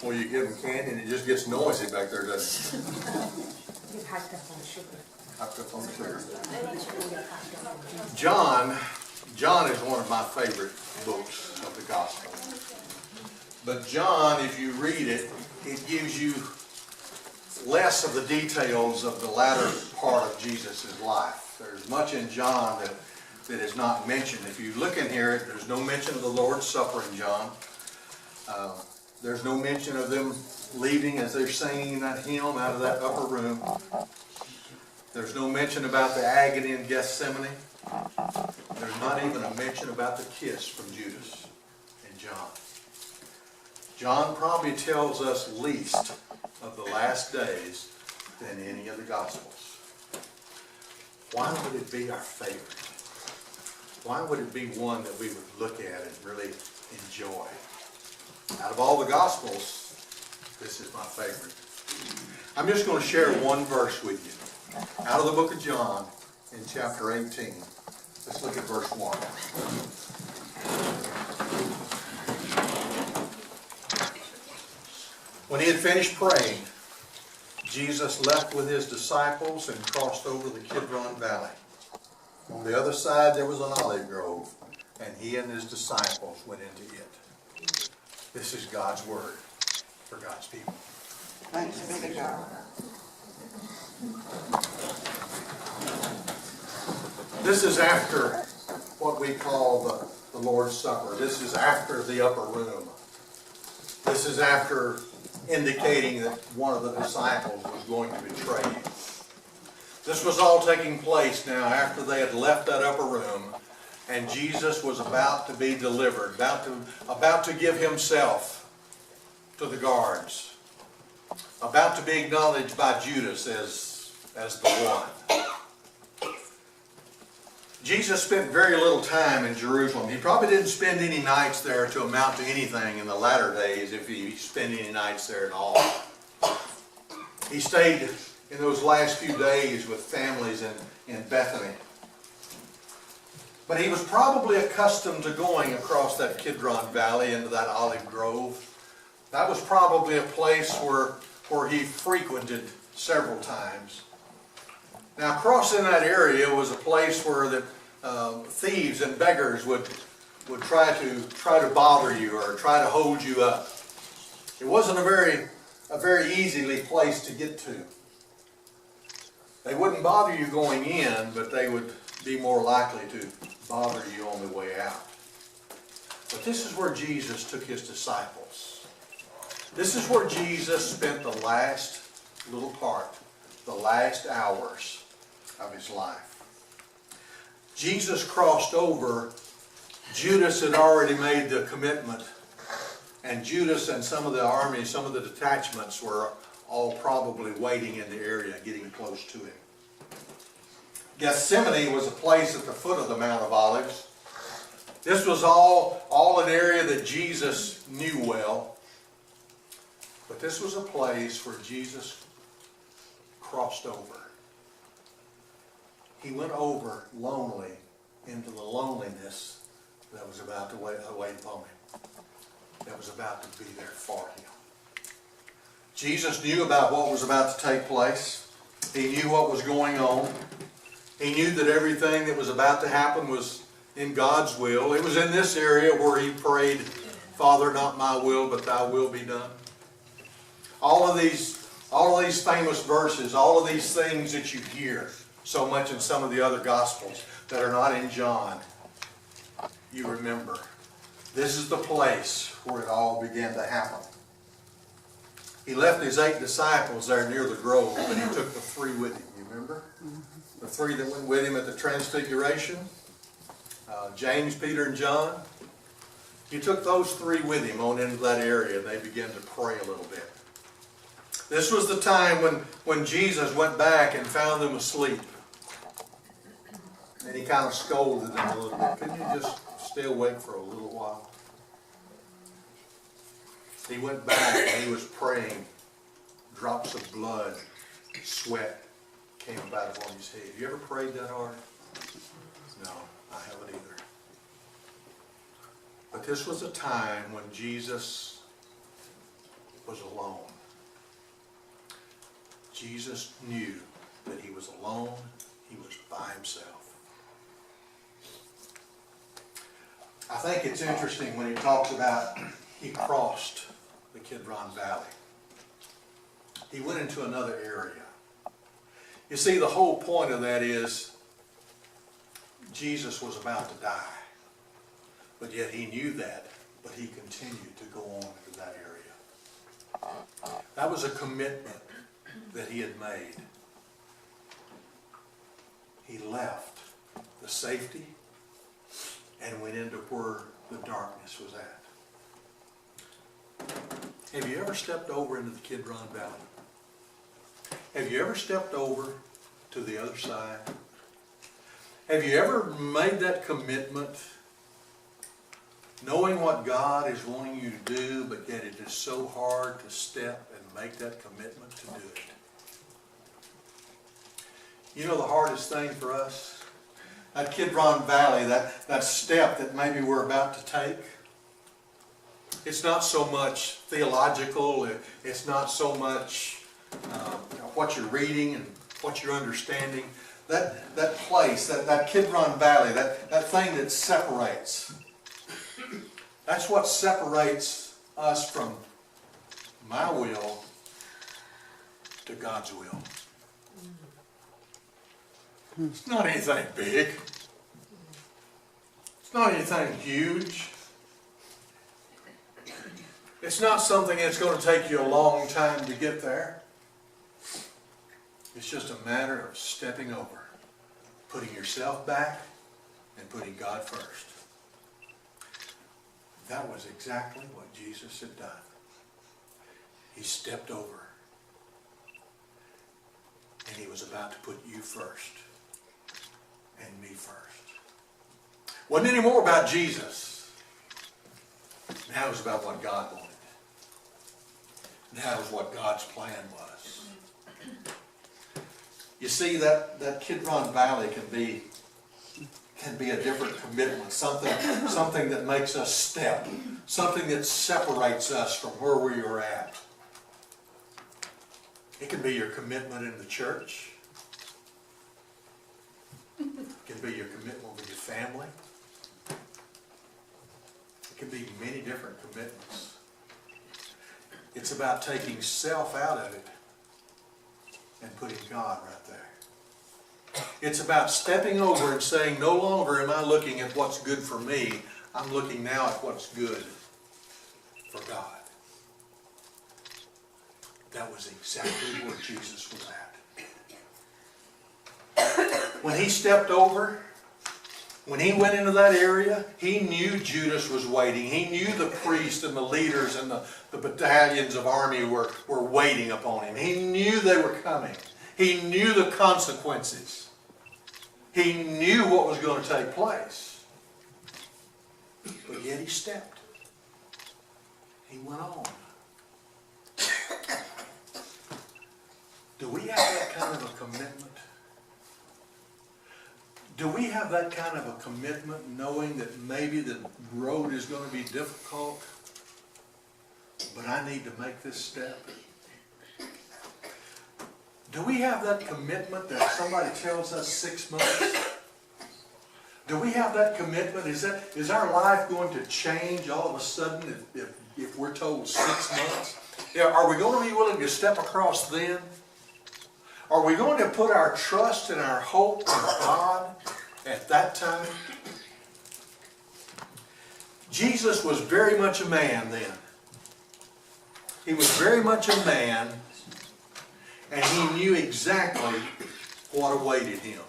Well, you give him candy and it just gets noisy back there, doesn't it? Get hyped up on sugar. Hyped up on sugar. John is one of my favorite books of the gospel. But John, if you read it, it gives you less of the details of the latter part of Jesus' life. There's much in John that is not mentioned. If you look in here, there's no mention of the Lord's Supper in John. There's no mention of them leaving as they're singing that hymn out of that upper room. There's no mention about the agony in Gethsemane. There's not even a mention about the kiss from Judas in John. John probably tells us least of the last days than any of the Gospels. Why would it be our favorite? Why would it be one that we would look at and really enjoy? Out of all the Gospels, this is my favorite. I'm just going to share one verse with you. Out of the book of John, in chapter 18. Let's look at verse 1. When he had finished praying, Jesus left with his disciples and crossed over the Kidron Valley. On the other side there was an olive grove, and he and his disciples went into it. This is God's word for God's people. Thanks be to God. This is after what we call the Lord's Supper. This is after the upper room. This is after indicating that one of the disciples was going to betray him. This was all taking place now after they had left that upper room, and Jesus was about to be delivered, about to give himself to the guards, about to be acknowledged by Judas as the one. Jesus spent very little time in Jerusalem. He probably didn't spend any nights there to amount to anything in the latter days, if he spent any nights there at all. He stayed in those last few days with families in Bethany. But he was probably accustomed to going across that Kidron Valley into that olive grove. That was probably a place where he frequented several times. Now, crossing that area was a place where the thieves and beggars would try to bother you or try to hold you up. It wasn't a very easily place to get to. They wouldn't bother you going in, but they would be more likely to bother you on the way out. But this is where Jesus took his disciples. This is where Jesus spent the last little part, the last hours of his life. Jesus crossed over. Judas had already made the commitment, and Judas and some of the army, some of the detachments were all probably waiting in the area, getting close to him. Gethsemane was a place at the foot of the Mount of Olives. This was all an area that Jesus knew well, but this was a place where Jesus crossed over. He went over lonely into the loneliness that was about to await upon him, that was about to be there for him. Jesus knew about what was about to take place. He knew what was going on. He knew that everything that was about to happen was in God's will. It was in this area where he prayed, "Father, not my will, but thy will be done." All of these famous verses, all of these things that you hear so much in some of the other Gospels that are not in John, you remember. This is the place where it all began to happen. He left his 8 disciples there near the grove, and he took the 3 with him, you remember? The 3 that went with him at the Transfiguration, James, Peter, and John. He took those 3 with him on into that area, and they began to pray a little bit. This was the time when Jesus went back and found them asleep. And he kind of scolded them a little bit. Couldn't you just stay awake for a little while? He went back and he was praying. Drops of blood, sweat came about upon his head. Have you ever prayed that hard? No, I haven't either. But this was a time when Jesus was alone. Jesus knew that he was alone. He was by himself. I think it's interesting when he talks about he crossed the Kidron Valley. He went into another area. You see, the whole point of that is Jesus was about to die. But yet he knew that, but he continued to go on to that area. That was a commitment that he had made. He left the safety and went into where the darkness was at. Have you ever stepped over into the Kidron Valley? Have you ever stepped over to the other side? Have you ever made that commitment, knowing what God is wanting you to do, but yet it is so hard to step and make that commitment to do it? You know the hardest thing for us? That Kidron Valley, that step that maybe we're about to take. It's not so much theological, it's not so much what you're reading and what you're understanding. That place, that Kidron Valley, that thing that separates. That's what separates us from my will to God's will. It's not anything big. It's not anything huge. It's not something that's going to take you a long time to get there. It's just a matter of stepping over, putting yourself back, and putting God first. That was exactly what Jesus had done. He stepped over, and he was about to put you first, and me first. Wasn't any more about Jesus. Now it was about what God wanted. Now it was what God's plan was. You see, that Kidron Valley can be a different commitment, something that makes us step, something that separates us from where we are at. It can be your commitment in the church. It can be your commitment with your family. It can be many different commitments. It's about taking self out of it and putting God right there. It's about stepping over and saying, no longer am I looking at what's good for me. I'm looking now at what's good for God. That was exactly where Jesus was at. When he stepped over, when he went into that area, he knew Judas was waiting. He knew the priests and the leaders and the battalions of army were waiting upon him. He knew they were coming. He knew the consequences. He knew what was going to take place. But yet he stepped. He went on. Do we have that kind of a commitment? Do we have that kind of a commitment, knowing that maybe the road is going to be difficult, but I need to make this step? Do we have that commitment that somebody tells us 6 months? Do we have that commitment? Is our life going to change all of a sudden if we're told 6 months? Are we going to be willing to step across then? Are we going to put our trust and our hope in God at that time? Jesus was very much a man then. He was very much a man, and he knew exactly what awaited him.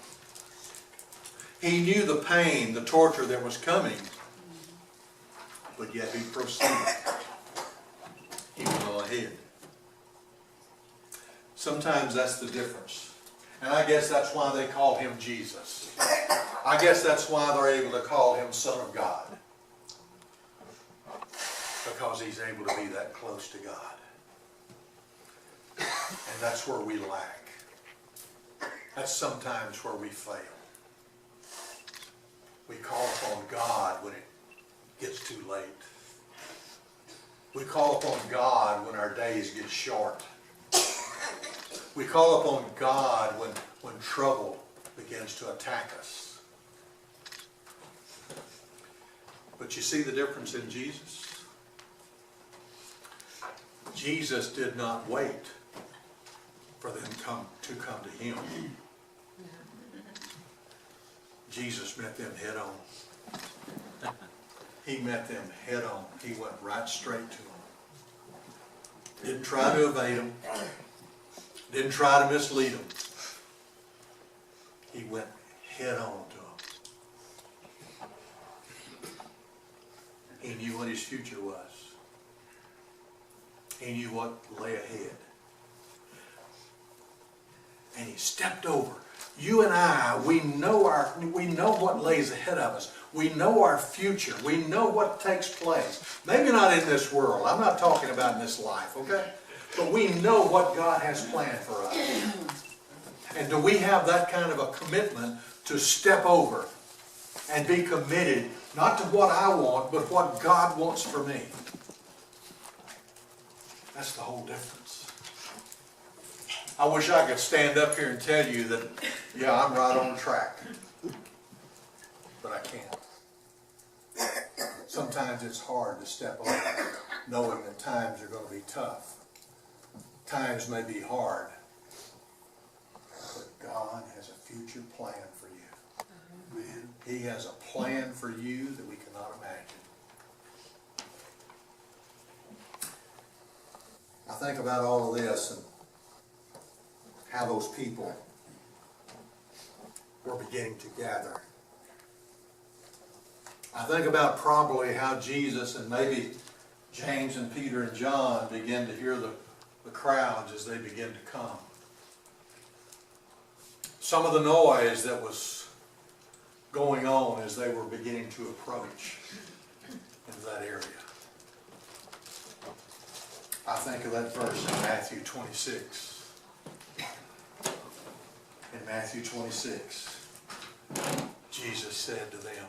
He knew the pain, the torture that was coming, but yet he proceeded. He went on ahead. Sometimes that's the difference. And I guess that's why they call him Jesus. I guess that's why they're able to call him Son of God. Because he's able to be that close to God. And that's where we lack. That's sometimes where we fail. We call upon God when it gets too late. We call upon God when our days get short. We call upon God when trouble begins to attack us. But you see the difference in Jesus? Jesus did not wait for them to come to him. Jesus met them head on. He met them head on. He went right straight to them. Didn't try to evade them. Didn't try to mislead them. He went head on to them. He knew what his future was. He knew what lay ahead. And he stepped over. You and I, we know what lays ahead of us. We know our future. We know what takes place. Maybe not in this world. I'm not talking about in this life, okay? But we know what God has planned for us. And do we have that kind of a commitment to step over and be committed, not to what I want, but what God wants for me? That's the whole difference. I wish I could stand up here and tell you that, yeah, I'm right on track. But I can't. Sometimes it's hard to step over, knowing that times are going to be tough. Times may be hard. But God has a future plan for you. Amen. He has a plan for you that we cannot imagine. I think about all of this and how those people were beginning to gather. I think about probably how Jesus and maybe James and Peter and John began to hear the crowds as they begin to come. Some of the noise that was going on as they were beginning to approach into that area. I think of that verse in Matthew 26. In Matthew 26, Jesus said to them,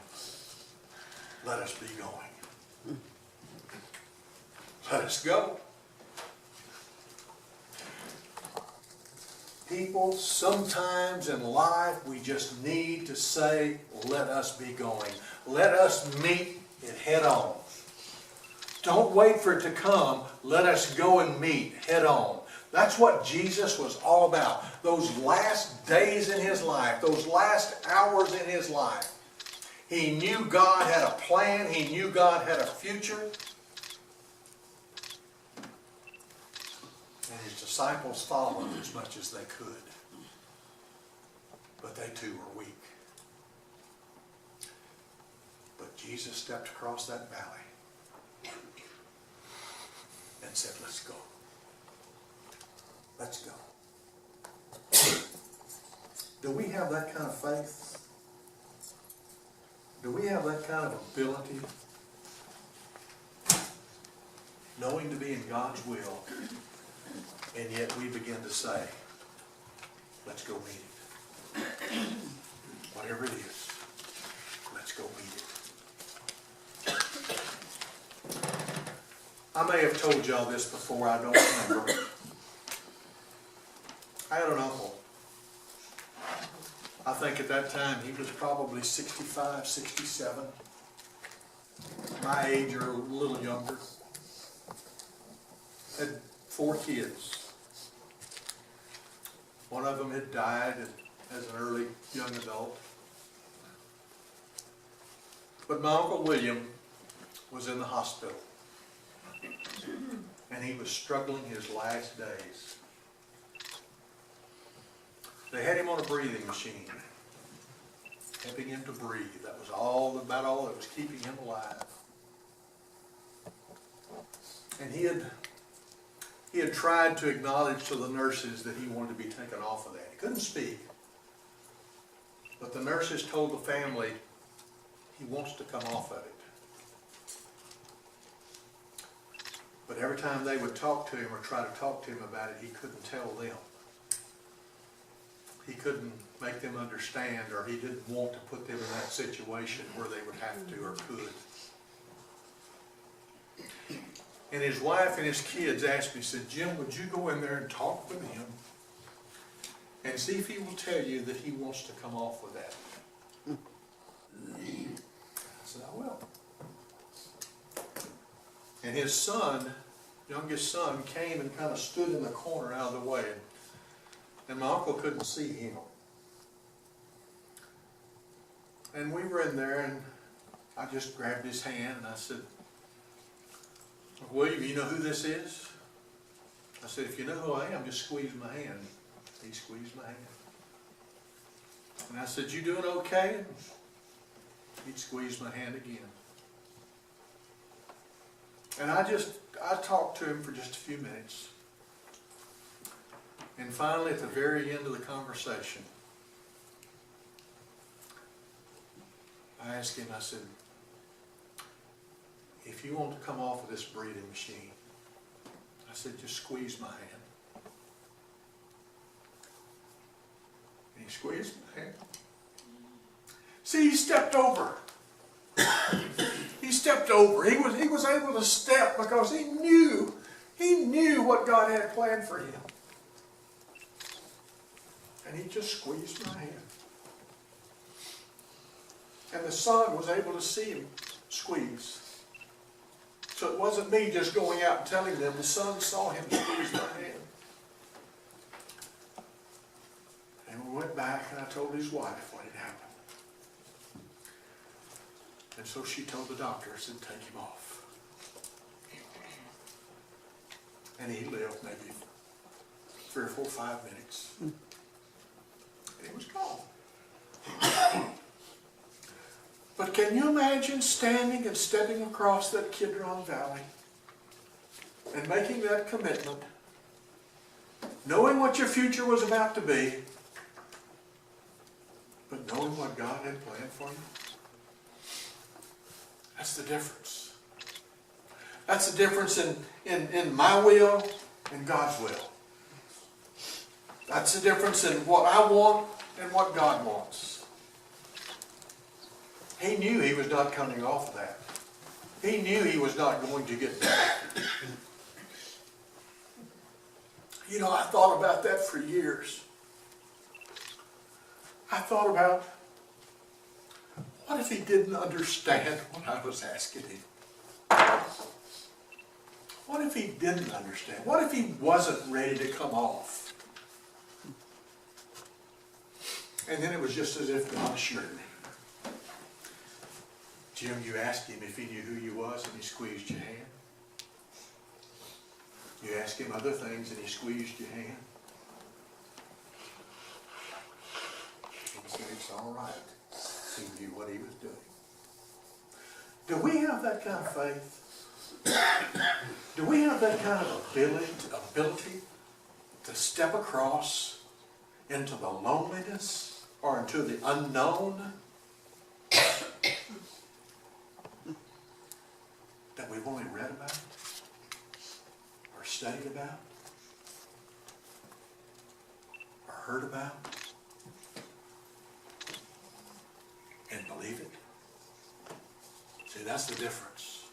"Let us be going." Let us go. People, sometimes in life we just need to say, let us be going. Let us meet it head on. Don't wait for it to come. Let us go and meet head on. That's what Jesus was all about. Those last days in his life, those last hours in his life. He knew God had a plan. He knew God had a future. And his disciples followed as much as they could. But they too were weak. But Jesus stepped across that valley and said, let's go. Let's go. Do we have that kind of faith? Do we have that kind of ability? Knowing to be in God's will, and yet we begin to say, let's go meet it. Whatever it is, let's go meet it. I may have told y'all this before, I don't remember. I had an uncle. I think at that time he was probably 65, 67. My age or a little younger. Had 4 kids. One of them had died as an early young adult. But my Uncle William was in the hospital. And he was struggling his last days. They had him on a breathing machine, helping him to breathe. That was about all that was keeping him alive. And he had tried to acknowledge to the nurses that he wanted to be taken off of that. He couldn't speak. But the nurses told the family he wants to come off of it. But every time they would talk to him or try to talk to him about it, he couldn't tell them. He couldn't make them understand, or he didn't want to put them in that situation where they would have to or could. And his wife and his kids asked me, said, Jim, would you go in there and talk with him and see if he will tell you that he wants to come off with that? I said, I will. And his son, youngest son, came and kind of stood in the corner out of the way. And my uncle couldn't see him. And we were in there, and I just grabbed his hand, and I said, William, you know who this is? I said, if you know who I am, just squeeze my hand. He squeezed my hand. And I said, you doing okay? He'd squeeze my hand again. And I talked to him for just a few minutes. And finally, at the very end of the conversation, I asked him, I said, if you want to come off of this breathing machine, I said, just squeeze my hand. And he squeezed my hand. See, he stepped over. He stepped over. He was able to step because he knew what God had planned for him. And he just squeezed my hand. And the son was able to see him squeeze. So it wasn't me just going out and telling them. The son saw him squeeze my hand. And we went back, and I told his wife what had happened. And so she told the doctor, I said, take him off. And he lived maybe 3 or 4 or 5 minutes. And he was gone. But can you imagine standing and stepping across that Kidron Valley and making that commitment, knowing what your future was about to be, but knowing what God had planned for you? That's the difference. That's the difference in my will and God's will. That's the difference in what I want and what God wants. He knew he was not coming off of that. He knew he was not going to get back. You know, I thought about that for years. I thought about, what if he didn't understand what I was asking him? What if he didn't understand? What if he wasn't ready to come off? And then it was just as if God assured me. Jim, you asked him if he knew who you was and he squeezed your hand. You asked him other things and he squeezed your hand. He said it's all right. He knew what he was doing. Do we have that kind of faith? Do we have that kind of ability to step across into the loneliness or into the unknown that we've only read about or studied about or heard about and believe it? See, that's the difference.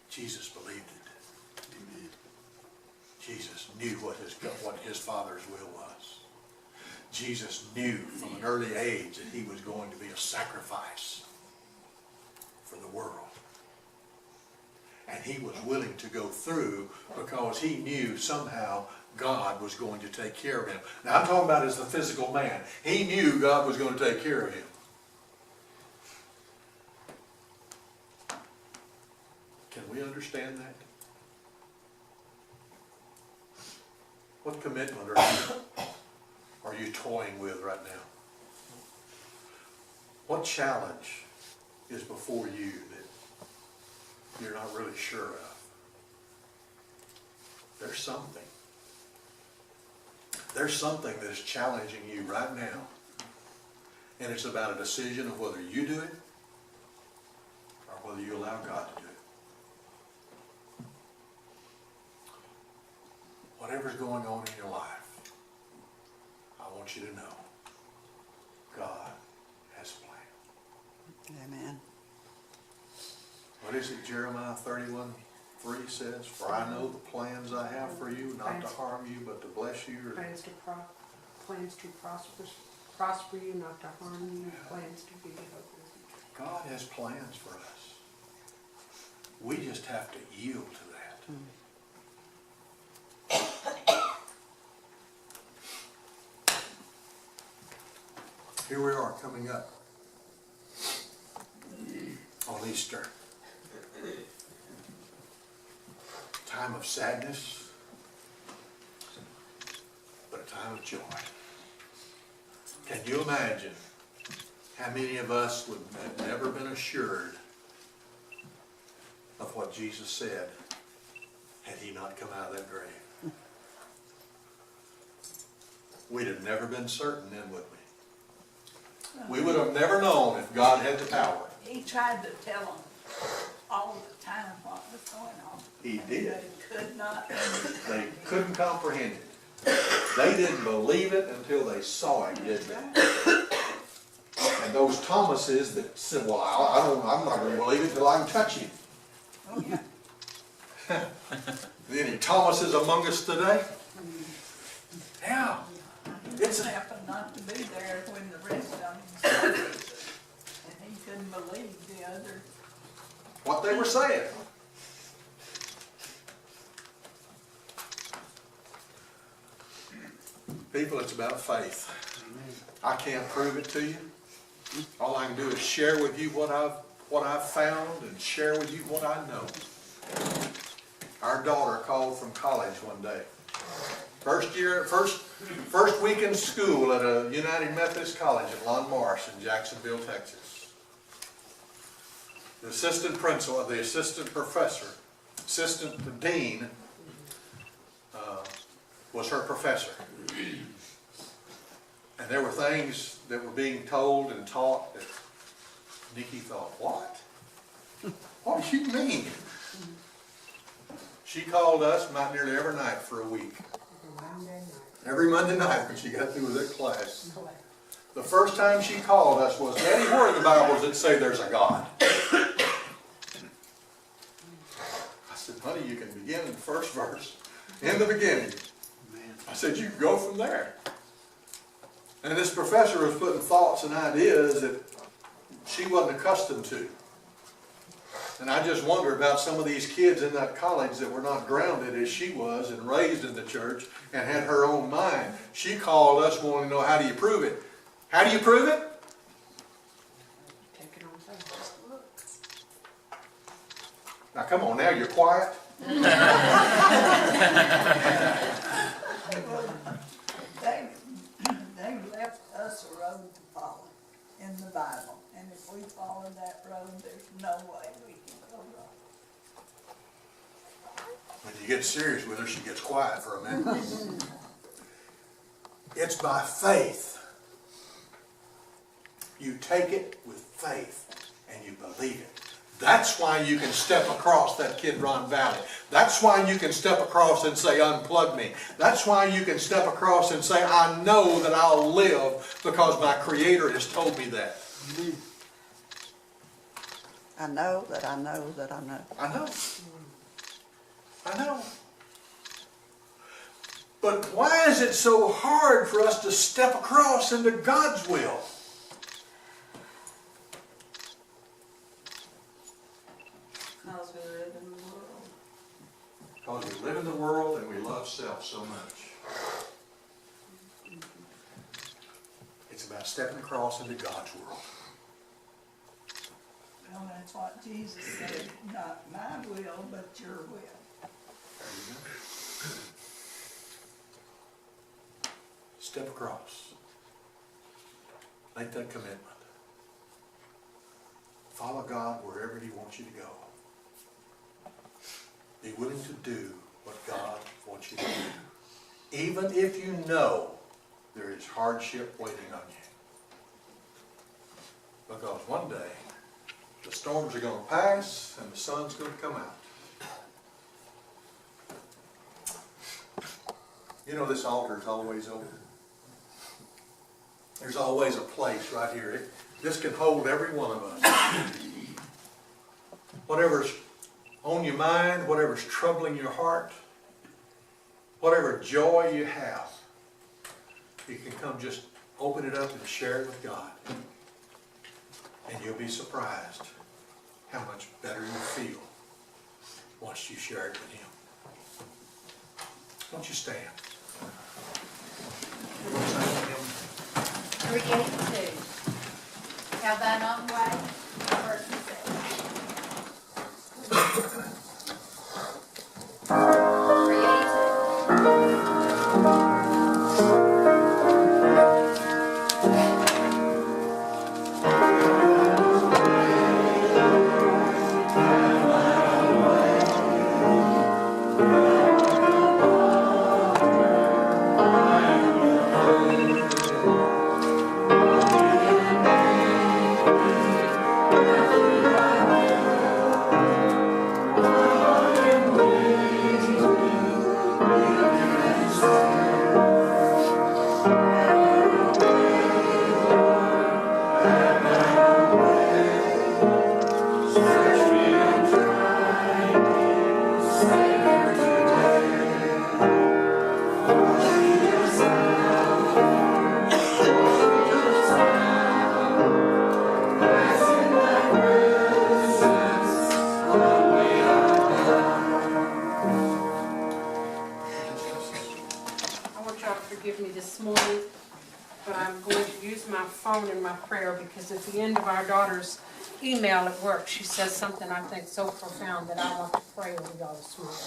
Jesus believed it. Amen. Jesus knew what his Father's will was. Jesus knew from an early age that he was going to be a sacrifice for the world. And he was willing to go through because he knew somehow God was going to take care of him. Now I'm talking about as the physical man. He knew God was going to take care of him. Can we understand that? What commitment are you toying with right now? What challenge is before you that you're not really sure of? There's something. There's something that is challenging you right now. And it's about a decision of whether you do it or whether you allow God to do it. Whatever's going on in your life, I want you to know God has a plan. Amen. What is it, Jeremiah 31:3 says? For I know the plans I have for you, not to harm you, but to bless you. Plans to prosper you, not to harm you, plans to give you hope in the future. God has plans for us. We just have to yield to that. Here we are coming up on Easter. Time of sadness, but a time of joy. Can you imagine how many of us would have never been assured of what Jesus said had he not come out of that grave? We'd have never been certain then, would we? We would have never known if God had the power. He tried to tell them all the time what was going on. He did. They could not. They couldn't comprehend it. They didn't believe it until they saw it, did they? And those Thomases that said, well, I'm not going to believe it till I can touch him. Oh, yeah. Any Thomases among us today? Yeah. He just happened not to be there when the rest of them said it. And he couldn't believe the other. What they were saying. People, it's about faith. I can't prove it to you. All I can do is share with you what I've found and share with you what I know. Our daughter called from college one day. First week in school at a United Methodist College at Lon Morris in Jacksonville, Texas. The assistant principal, the assistant professor, assistant dean was her professor. And there were things that were being told and taught that Nikki thought, what? What does she mean? She called us about nearly every night for a week. Every Monday night when she got through with that class. The first time she called us was, Daddy, where are the Bibles that say there's a God? I said, honey, you can begin in the first verse. In the beginning. I said, you can go from there. And this professor was putting thoughts and ideas that she wasn't accustomed to. And I just wonder about some of these kids in that college that were not grounded as she was and raised in the church and had her own mind. She called us wanting to know, how do you prove it? How do you prove it? Take it on faith, just look. Now come on now, you're quiet. They left us a road to follow in the Bible. And if we follow that road, there's no way we can go wrong. When you get serious with her, she gets quiet for a minute. It's by faith. You take it with faith and you believe it. That's why you can step across that Kidron Valley. That's why you can step across and say, unplug me. That's why you can step across and say, I know that I'll live because my Creator has told me that. I know that I know that I know. I know. I know. But why is it so hard for us to step across into God's will? Because we live in the world. Because we live in the world and we love self so much. It's about stepping across into God's world. Well, that's what Jesus said, not my will, but your will. Step across. Make that commitment. Follow God wherever He wants you to go. Be willing to do what God wants you to do. Even if you know there is hardship waiting on you. Because one day, the storms are going to pass and the sun's going to come out. You know, this altar is always open. There's always a place right here. This can hold every one of us. whatever's on your mind, whatever's troubling your heart, whatever joy you have, you can come just open it up and share it with God. And you'll be surprised how much better you feel once you share it with Him. Won't you stand? We'll sing hymn 382. Have thine own way, verse 8. But I'm going to use my phone in my prayer because at the end of our daughter's email at work, she says something I think so profound that I want to pray over y'all this morning.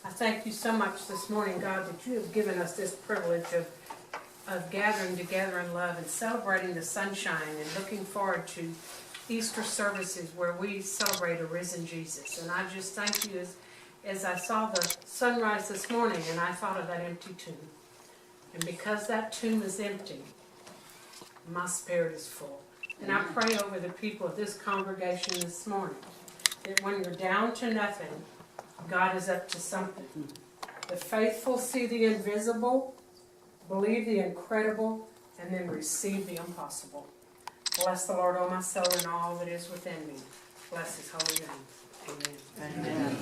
I thank you so much this morning, God, that you have given us this privilege of gathering together in love and celebrating the sunshine and looking forward to Easter services where we celebrate a risen Jesus. And I just thank you as I saw the sunrise this morning and I thought of that empty tomb. And because that tomb is empty, my spirit is full. And I pray over the people of this congregation this morning that when you're down to nothing, God is up to something. The faithful see the invisible, believe the incredible, and then receive the impossible. Bless the Lord, O my soul, and all that is within me. Bless His holy name. Amen.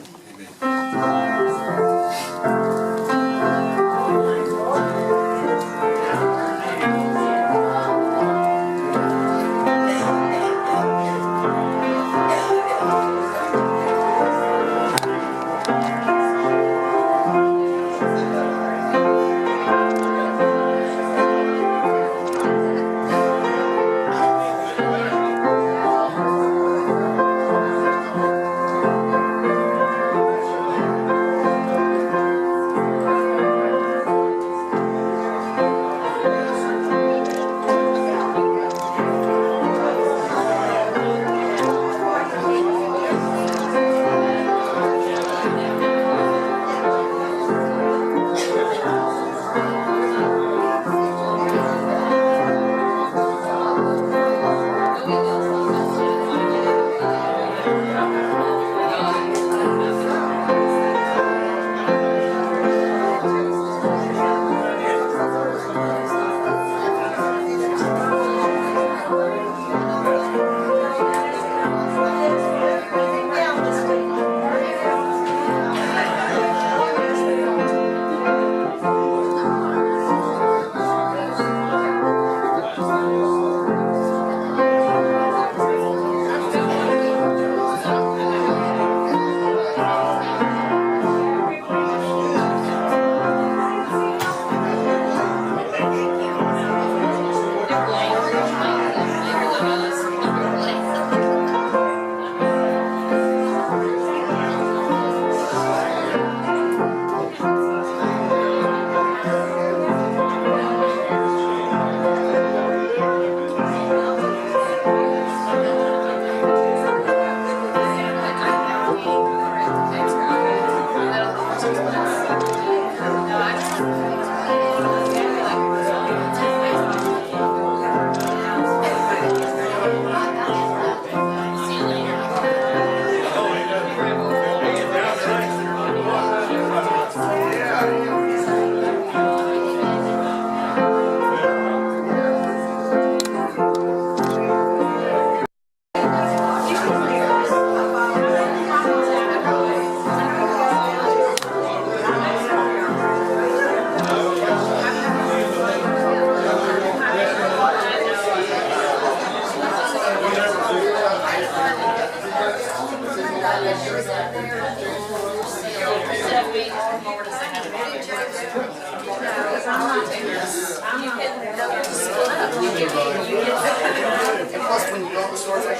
And plus, when you go in the store, it's like,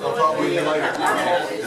I'll talk with you later.